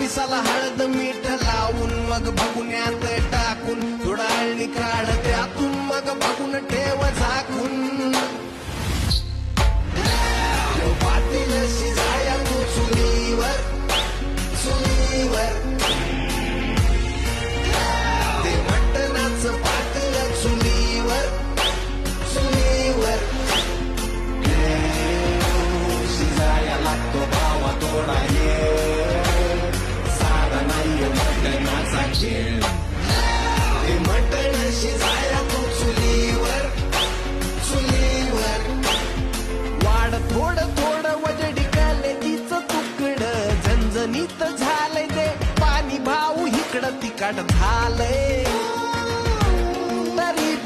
मिसाला हळद मीठ लावून मग भगुन्यात टाकून थोडा अळणी काढ त्यातून मग भगुन ठेव झाकून पातील शिजाया तू चुलीवर चुलीवर ते मटणाचं पातील चुलीवर चुलीवर शिजाया लागतो भावा थोडा ये साधा नाहीये मटणाचा खेळ ते मटण शिजाया तू चुलीवर चुलीवर वाढ थोडं थोडं वजडी कलेजीचं तुकडं झणझणीत झालंय ते पाणी भाऊ इकडं तिकड झालंय